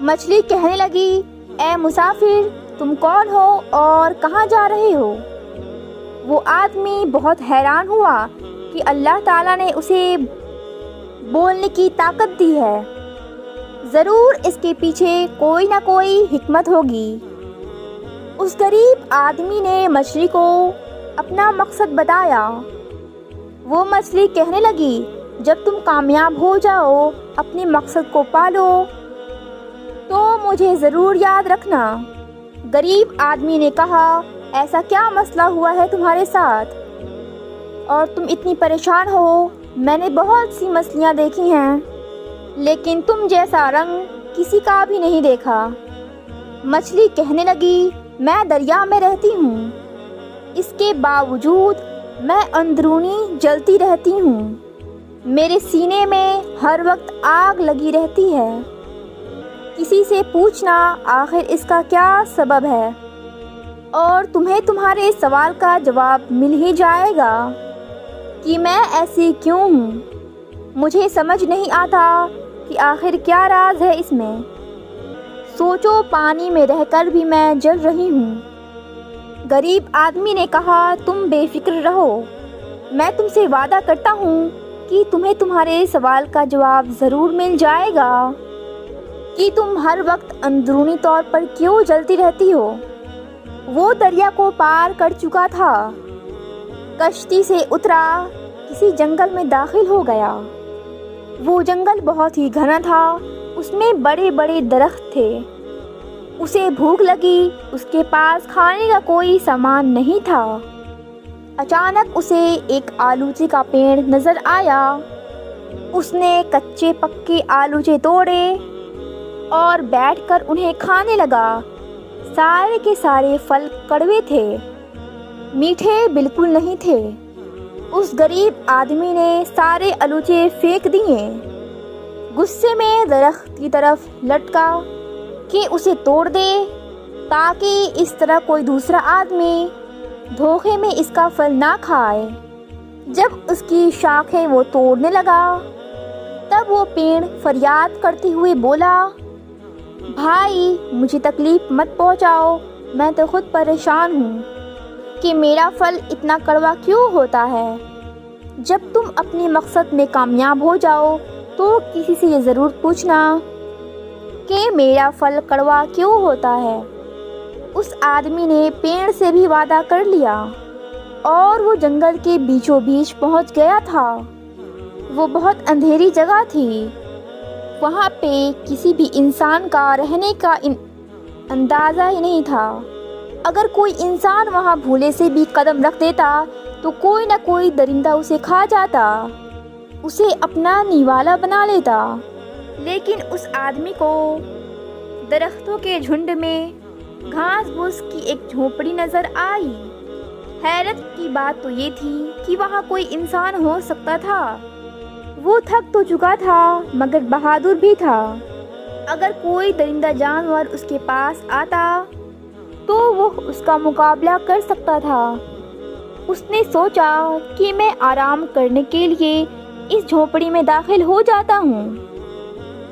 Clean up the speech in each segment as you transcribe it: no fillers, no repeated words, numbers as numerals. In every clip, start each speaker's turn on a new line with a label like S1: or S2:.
S1: مچھلی کہنے لگی، اے مسافر، تم کون ہو اور کہاں جا رہے ہو؟ وہ آدمی بہت حیران ہوا کہ اللہ تعالیٰ نے اسے بولنے کی طاقت دی ہے، ضرور اس کے پیچھے کوئی نہ کوئی حکمت ہوگی۔ اس غریب آدمی نے مچھلی کو اپنا مقصد بتایا۔ وہ مچھلی کہنے لگی، جب تم کامیاب ہو جاؤ، اپنے مقصد کو پالو تو مجھے ضرور یاد رکھنا۔ غریب آدمی نے کہا، ایسا کیا مسئلہ ہوا ہے تمہارے ساتھ اور تم اتنی پریشان ہو؟ میں نے بہت سی مچھلیاں دیکھی ہیں لیکن تم جیسا رنگ کسی کا بھی نہیں دیکھا۔ مچھلی کہنے لگی، میں دریا میں رہتی ہوں، اس کے باوجود میں اندرونی جلتی رہتی ہوں، میرے سینے میں ہر وقت آگ لگی رہتی ہے۔ کسی سے پوچھنا آخر اس کا کیا سبب ہے اور تمہیں تمہارے سوال کا جواب مل ہی جائے گا کہ میں ایسی کیوں ہوں۔ مجھے سمجھ نہیں آتا کہ آخر کیا راز ہے اس میں۔ سوچو، پانی میں رہ کر بھی میں جل رہی ہوں۔ غریب آدمی نے کہا، تم بے فکر رہو، میں تم سے وعدہ کرتا ہوں کہ تمہیں تمہارے سوال کا جواب ضرور مل جائے گا کہ تم ہر وقت اندرونی طور پر کیوں جلتی رہتی ہو۔ وہ دریا کو پار کر چکا تھا، کشتی سے اترا، کسی جنگل میں داخل ہو گیا۔ وہ جنگل بہت ہی گھنا تھا، اس میں بڑے بڑے درخت تھے۔ اسے بھوک لگی، اس کے پاس کھانے کا کوئی سامان نہیں تھا۔ اچانک اسے ایک آلوچے کا پیڑ نظر آیا۔ اس نے کچے پکے آلوچے توڑے اور بیٹھ کر انہیں کھانے لگا۔ سارے کے سارے پھل کڑوے تھے، میٹھے بالکل نہیں تھے۔ اس غریب آدمی نے سارے آلوچے پھینک دیے، غصے میں درخت کی طرف لٹکا کہ اسے توڑ دے تاکہ اس طرح کوئی دوسرا آدمی دھوکے میں اس کا پھل نہ کھائے۔ جب اس کی شاخیں وہ توڑنے لگا تب وہ پیڑ فریاد کرتے ہوئے بولا، بھائی مجھے تکلیف مت پہنچاؤ، میں تو خود پریشان ہوں کہ میرا پھل اتنا کڑوا کیوں ہوتا ہے۔ جب تم اپنے مقصد میں کامیاب ہو جاؤ تو کسی سے یہ ضرور پوچھنا کہ میرا پھل کڑوا کیوں ہوتا ہے۔ اس آدمی نے پیڑ سے بھی وعدہ کر لیا اور وہ جنگل کے بیچوں بیچ پہنچ گیا تھا۔ وہ بہت اندھیری جگہ تھی، وہاں پہ کسی بھی انسان کا رہنے کا اندازہ ہی نہیں تھا۔ اگر کوئی انسان وہاں بھولے سے بھی قدم رکھ دیتا تو کوئی نہ کوئی درندہ اسے کھا جاتا، اسے اپنا نیوالا بنا لیتا۔ لیکن اس آدمی کو درختوں کے جھنڈ میں گھاس پھوس کی ایک جھونپڑی نظر آئی۔ حیرت کی بات تو یہ تھی کہ وہاں کوئی انسان ہو سکتا تھا۔ وہ تھک تو چکا تھا مگر بہادر بھی تھا۔ اگر کوئی درندہ جانور اس کے پاس آتا تو وہ اس کا مقابلہ کر سکتا تھا۔ اس نے سوچا کہ میں آرام کرنے کے لیے اس جھونپڑی میں داخل ہو جاتا ہوں،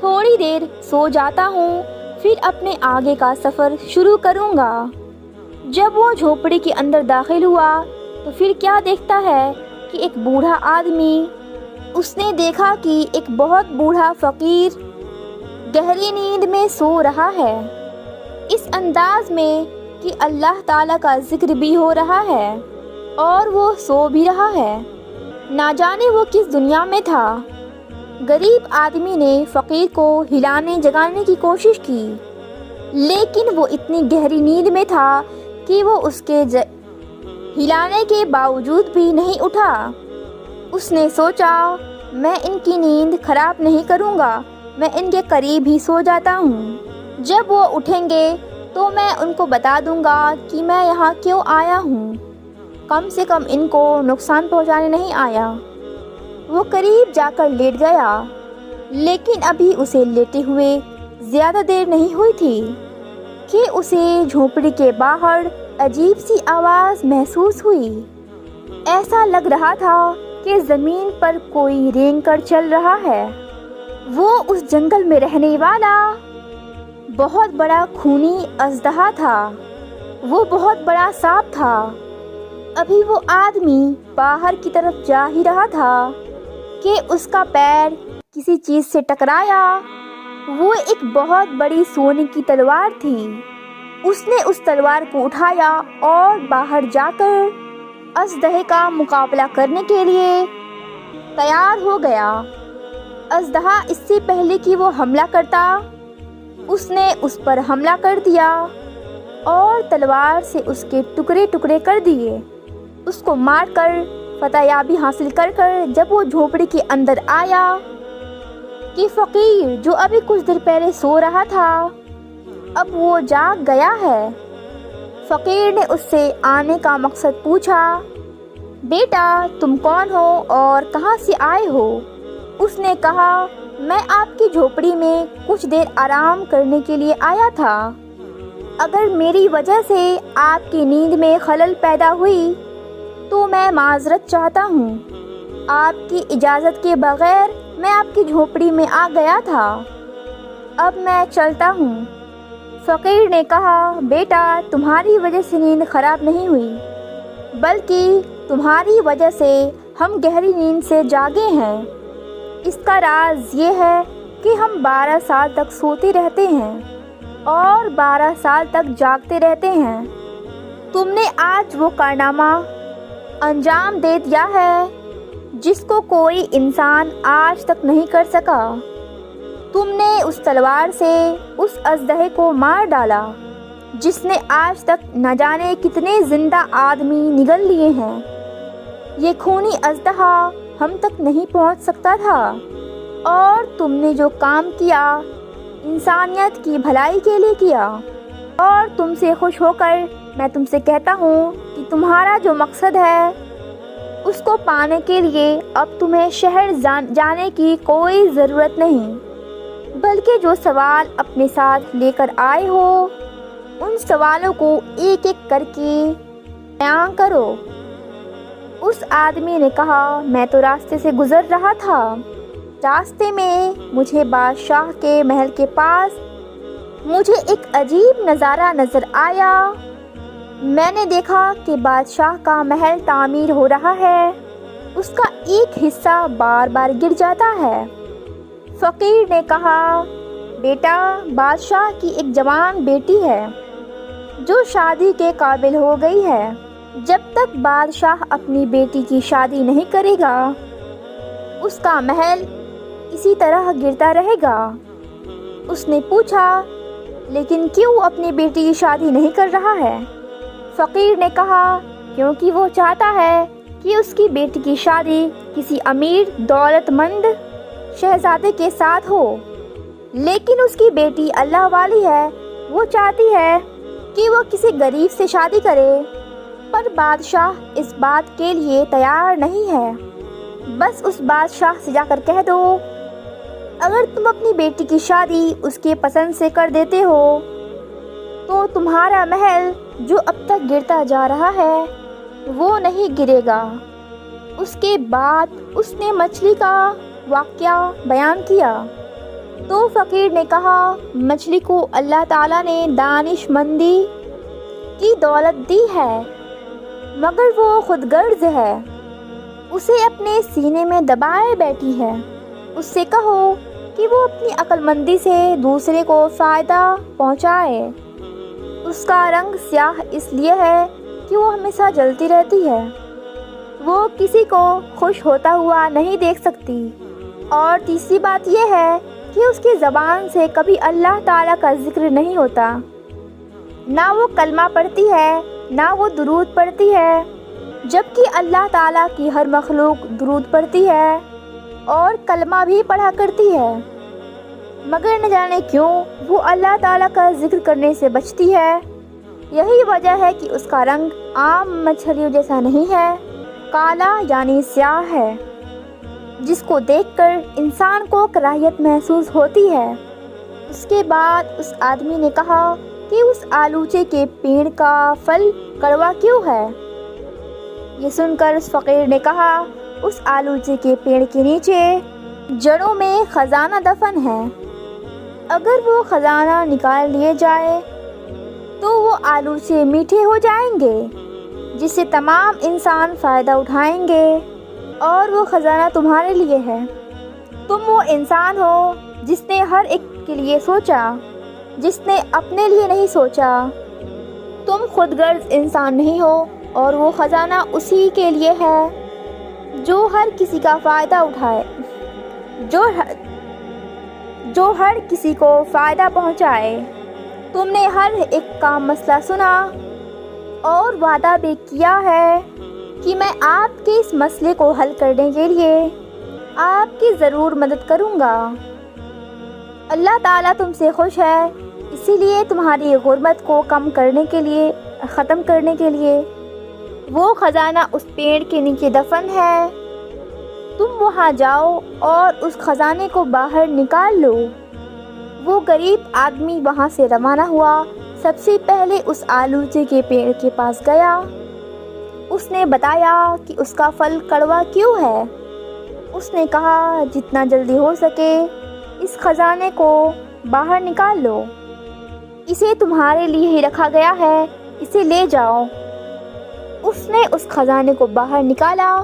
S1: تھوڑی دیر سو جاتا ہوں، پھر اپنے آگے کا سفر شروع کروں گا۔ جب وہ جھونپڑی کے اندر داخل ہوا تو پھر کیا دیکھتا ہے کہ ایک بوڑھا آدمی، اس نے دیکھا کہ ایک بہت بوڑھا فقیر گہری نیند میں سو رہا ہے، اس انداز میں کہ اللہ تعالیٰ کا ذکر بھی ہو رہا ہے اور وہ سو بھی رہا ہے۔ نہ جانے وہ کس دنیا میں تھا۔ غریب آدمی نے فقیر کو ہلانے جگانے کی کوشش کی لیکن وہ اتنی گہری نیند میں تھا کہ وہ اس کے ہلانے کے باوجود بھی نہیں اٹھا۔ اس نے سوچا، میں ان کی نیند خراب نہیں کروں گا، میں ان کے قریب ہی سو جاتا ہوں، جب وہ اٹھیں گے تو میں ان کو بتا دوں گا کہ میں یہاں کیوں آیا ہوں، کم سے کم ان کو نقصان پہنچانے نہیں آیا۔ وہ قریب جا کر لیٹ گیا لیکن ابھی اسے لیٹے ہوئے زیادہ دیر نہیں ہوئی تھی کہ اسے جھونپڑی کے باہر عجیب سی آواز محسوس ہوئی۔ ایسا لگ رہا تھا کہ زمین پر کوئی رینگ کر چل رہا ہے۔ وہ اس جنگل میں رہنے والا بہت بڑا خونی اژدہا تھا۔ وہ بہت بڑا سانپ تھا۔ ابھی وہ آدمی باہر کی طرف جا ہی رہا تھا کہ اس کا پیر کسی چیز سے ٹکرایا۔ وہ ایک بہت بڑی سونے کی تلوار تھی۔ اس نے اس تلوار کو اٹھایا اور باہر جا کر اژدہے کا مقابلہ کرنے کے لیے تیار ہو گیا۔ اژدہا اس سے پہلے کہ وہ حملہ کرتا، اس نے اس پر حملہ کر دیا اور تلوار سے اس کے ٹکڑے ٹکڑے کر دیے۔ اس کو مار کر فتح یابی حاصل کر جب وہ جھونپڑی کے اندر آیا کہ فقیر جو ابھی کچھ دیر پہلے سو رہا تھا اب وہ جاگ گیا ہے۔ فقیر نے اس سے آنے کا مقصد پوچھا، بیٹا تم کون ہو اور کہاں سے آئے ہو؟ اس نے کہا، میں آپ کی جھونپڑی میں کچھ دیر آرام کرنے کے لیے آیا تھا۔ اگر میری وجہ سے آپ کی نیند میں خلل پیدا ہوئی تو میں معذرت چاہتا ہوں۔ آپ کی اجازت کے بغیر میں آپ کی جھونپڑی میں آ گیا تھا۔ اب میں چلتا ہوں۔ فقیر نے کہا، بیٹا تمہاری وجہ سے نیند خراب نہیں ہوئی بلکہ تمہاری وجہ سے ہم گہری نیند سے جاگے ہیں۔ اس کا راز یہ ہے کہ ہم 12 سال تک سوتے رہتے ہیں اور 12 سال تک جاگتے رہتے ہیں۔ تم نے آج وہ کارنامہ انجام دے دیا ہے جس کو کوئی انسان آج تک نہیں کر سکا۔ تم نے اس تلوار سے اس اژدہے کو مار ڈالا جس نے آج تک نہ جانے کتنے زندہ آدمی نگل لیے ہیں۔ یہ خونی اژدہا ہم تک نہیں پہنچ سکتا تھا، اور تم نے جو کام کیا انسانیت کی بھلائی کے لیے کیا، اور تم سے خوش ہو کر میں تم سے کہتا ہوں کہ تمہارا جو مقصد ہے اس کو پانے کے لیے اب تمہیں شہر جانے کی کوئی ضرورت نہیں، بلکہ جو سوال اپنے ساتھ لے کر آئے ہو ان سوالوں کو ایک ایک کر کے بیان کرو۔ اس آدمی نے کہا، میں تو راستے سے گزر رہا تھا۔ راستے میں مجھے بادشاہ کے محل کے پاس مجھے ایک عجیب نظارہ نظر آیا۔ میں نے دیکھا کہ بادشاہ کا محل تعمیر ہو رہا ہے، اس کا ایک حصہ بار بار گر جاتا ہے۔ فقیر نے کہا، بیٹا بادشاہ کی ایک جوان بیٹی ہے جو شادی کے قابل ہو گئی ہے۔ جب تک بادشاہ اپنی بیٹی کی شادی نہیں کرے گا اس کا محل اسی طرح گرتا رہے گا۔ اس نے پوچھا، لیکن کیوں اپنی بیٹی کی شادی نہیں کر رہا ہے؟ فقیر نے کہا، کیونکہ وہ چاہتا ہے کہ اس کی بیٹی کی شادی کسی امیر دولت مند شہزادے کے ساتھ ہو، لیکن اس کی بیٹی اللہ والی ہے، وہ چاہتی ہے کہ وہ کسی غریب سے شادی کرے، پر بادشاہ اس بات کے لیے تیار نہیں ہے۔ بس اس بادشاہ سے جا کر کہہ دو، اگر تم اپنی بیٹی کی شادی اس کے پسند سے کر دیتے ہو تو تمہارا محل جو اب تک گرتا جا رہا ہے وہ نہیں گرے گا۔ اس کے بعد اس نے مچھلی کا واقعہ بیان کیا۔ تو فقیر نے کہا، مچھلی کو اللہ تعالیٰ نے دانش مندی کی دولت دی ہے، مگر وہ خود غرض ہے، اسے اپنے سینے میں دبائے بیٹھی ہے۔ اس سے کہو کہ وہ اپنی عقل مندی سے دوسرے کو فائدہ پہنچائے۔ اس کا رنگ سیاہ اس لیے ہے کہ وہ ہمیشہ جلتی رہتی ہے، وہ کسی کو خوش ہوتا ہوا نہیں دیکھ سکتی۔ اور تیسری بات یہ ہے کہ اس کی زبان سے کبھی اللہ تعالیٰ کا ذکر نہیں ہوتا، نہ وہ کلمہ پڑھتی ہے نہ وہ درود پڑھتی ہے، جبکہ اللہ تعالیٰ کی ہر مخلوق درود پڑھتی ہے اور کلمہ بھی پڑھا کرتی ہے، مگر نہ جانے کیوں وہ اللہ تعالیٰ کا ذکر کرنے سے بچتی ہے۔ یہی وجہ ہے کہ اس کا رنگ عام مچھلیوں جیسا نہیں ہے، کالا یعنی سیاہ ہے، جس کو دیکھ کر انسان کو کراہیت محسوس ہوتی ہے۔ اس کے بعد اس آدمی نے کہا کہ اس آلوچے کے پیڑ کا پھل کڑوا کیوں ہے؟ یہ سن کر اس فقیر نے کہا، اس آلوچے کے پیڑ کے نیچے جڑوں میں خزانہ دفن ہے۔ اگر وہ خزانہ نکال لیے جائے تو وہ آلو سے میٹھے ہو جائیں گے، جس سے تمام انسان فائدہ اٹھائیں گے، اور وہ خزانہ تمہارے لیے ہے۔ تم وہ انسان ہو جس نے ہر ایک کے لیے سوچا، جس نے اپنے لیے نہیں سوچا۔ تم خود غرض انسان نہیں ہو، اور وہ خزانہ اسی کے لیے ہے جو ہر کسی کا فائدہ اٹھائے، جو ہر کسی کو فائدہ پہنچائے۔ تم نے ہر ایک کا مسئلہ سنا اور وعدہ بھی کیا ہے کہ میں آپ کے اس مسئلے کو حل کرنے کے لیے آپ کی ضرور مدد کروں گا۔ اللہ تعالیٰ تم سے خوش ہے، اسی لیے تمہاری غربت کو ختم کرنے کے لیے وہ خزانہ اس پیڑ کے نیچے دفن ہے۔ تم وہاں جاؤ اور اس خزانے کو باہر نکال لو۔ وہ غریب آدمی وہاں سے روانہ ہوا، سب سے پہلے اس آلوچے کے پیڑ کے پاس گیا۔ اس نے بتایا کہ اس کا پھل کڑوا کیوں ہے۔ اس نے کہا، جتنا جلدی ہو سکے اس خزانے کو باہر نکال لو، اسے تمہارے لیے ہی رکھا گیا ہے، اسے لے جاؤ۔ اس نے اس خزانے کو باہر نکالا۔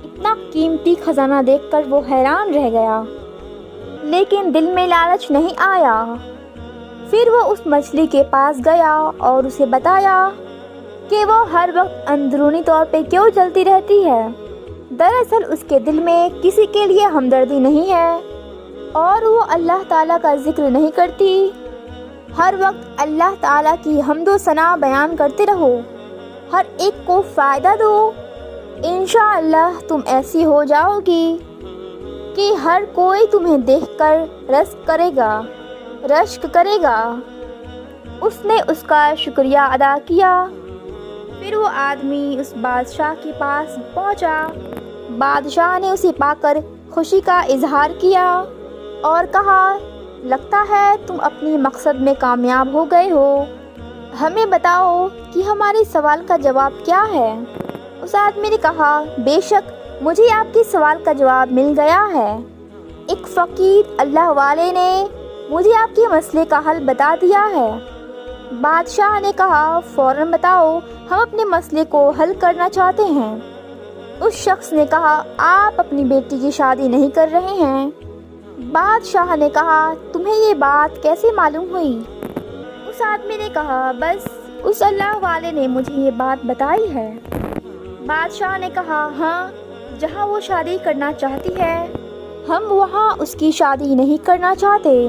S1: اتنا قیمتی خزانہ دیکھ کر وہ حیران رہ گیا، لیکن دل میں لالچ نہیں آیا۔ پھر وہ اس مچھلی کے پاس گیا اور اسے بتایا کہ وہ ہر وقت اندرونی طور پہ کیوں جلتی رہتی ہے۔ دراصل اس کے دل میں کسی کے لیے ہمدردی نہیں ہے، اور وہ اللہ تعالیٰ کا ذکر نہیں کرتی۔ ہر وقت اللہ تعالیٰ کی حمد و ثنا بیان کرتے رہو، ہر ایک کو فائدہ دو۔ انشاءاللہ تم ایسی ہو جاؤ گی کہ ہر کوئی تمہیں دیکھ کر رشک کرے گا۔ اس نے اس کا شکریہ ادا کیا۔ پھر وہ آدمی اس بادشاہ کے پاس پہنچا۔ بادشاہ نے اسے پا کر خوشی کا اظہار کیا اور کہا، لگتا ہے تم اپنی مقصد میں کامیاب ہو گئے ہو، ہمیں بتاؤ کہ ہمارے سوال کا جواب کیا ہے۔ اس آدمی نے کہا، بے شک مجھے آپ کے سوال کا جواب مل گیا ہے۔ ایک فقیر اللہ والے نے مجھے آپ کے مسئلے کا حل بتا دیا ہے۔ بادشاہ نے کہا، فوراً بتاؤ، ہم اپنے مسئلے کو حل کرنا چاہتے ہیں۔ اس شخص نے کہا، آپ اپنی بیٹی کی شادی نہیں کر رہے ہیں۔ بادشاہ نے کہا، تمہیں یہ بات کیسے معلوم ہوئی؟ اس آدمی نے کہا، بس اس اللہ والے نے مجھے یہ بات بتائی ہے۔ بادشاہ نے کہا، ہاں، جہاں وہ شادی کرنا چاہتی ہے ہم وہاں اس کی شادی نہیں کرنا چاہتے،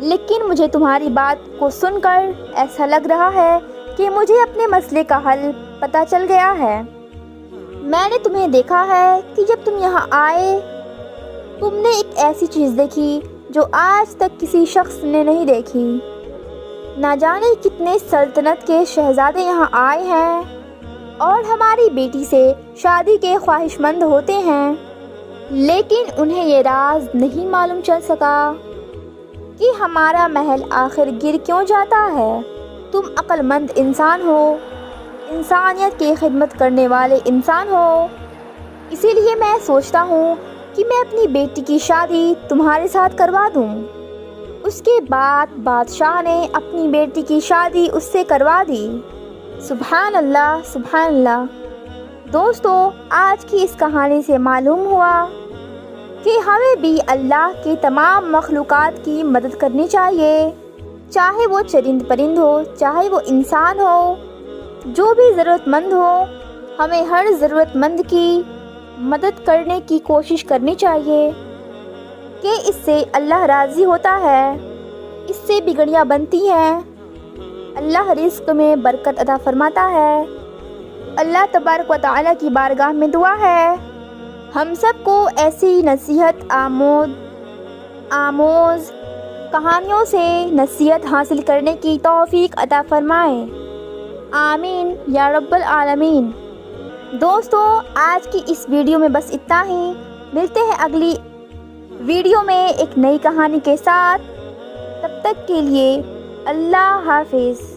S1: لیکن مجھے تمہاری بات کو سن کر ایسا لگ رہا ہے کہ مجھے اپنے مسئلے کا حل پتہ چل گیا ہے۔ میں نے تمہیں دیکھا ہے کہ جب تم یہاں آئے تم نے ایک ایسی چیز دیکھی جو آج تک کسی شخص نے نہیں دیکھی۔ نہ جانے کتنے سلطنت کے شہزادے یہاں آئے ہیں اور ہماری بیٹی سے شادی کے خواہش مند ہوتے ہیں، لیکن انہیں یہ راز نہیں معلوم چل سکا کہ ہمارا محل آخر گر کیوں جاتا ہے۔ تم عقل مند انسان ہو، انسانیت کی خدمت کرنے والے انسان ہو، اسی لیے میں سوچتا ہوں کہ میں اپنی بیٹی کی شادی تمہارے ساتھ کروا دوں۔ اس کے بعد بادشاہ نے اپنی بیٹی کی شادی اس سے کروا دی۔ سبحان اللہ، سبحان اللہ۔ دوستو، آج کی اس کہانی سے معلوم ہوا کہ ہمیں بھی اللہ کی تمام مخلوقات کی مدد کرنی چاہیے، چاہے وہ چرند پرند ہو، چاہے وہ انسان ہو، جو بھی ضرورت مند ہو، ہمیں ہر ضرورت مند کی مدد کرنے کی کوشش کرنی چاہیے کہ اس سے اللہ راضی ہوتا ہے، اس سے بگڑیاں بنتی ہیں، اللہ رزق میں برکت عطا فرماتا ہے۔ اللہ تبارک و تعالیٰ کی بارگاہ میں دعا ہے ہم سب کو ایسی نصیحت آموز کہانیوں سے نصیحت حاصل کرنے کی توفیق عطا فرمائے، آمین یا رب العالمین۔ دوستو، آج کی اس ویڈیو میں بس اتنا ہی، ملتے ہیں اگلی ویڈیو میں ایک نئی کہانی کے ساتھ، تب تک کے لیے اللہ حافظ۔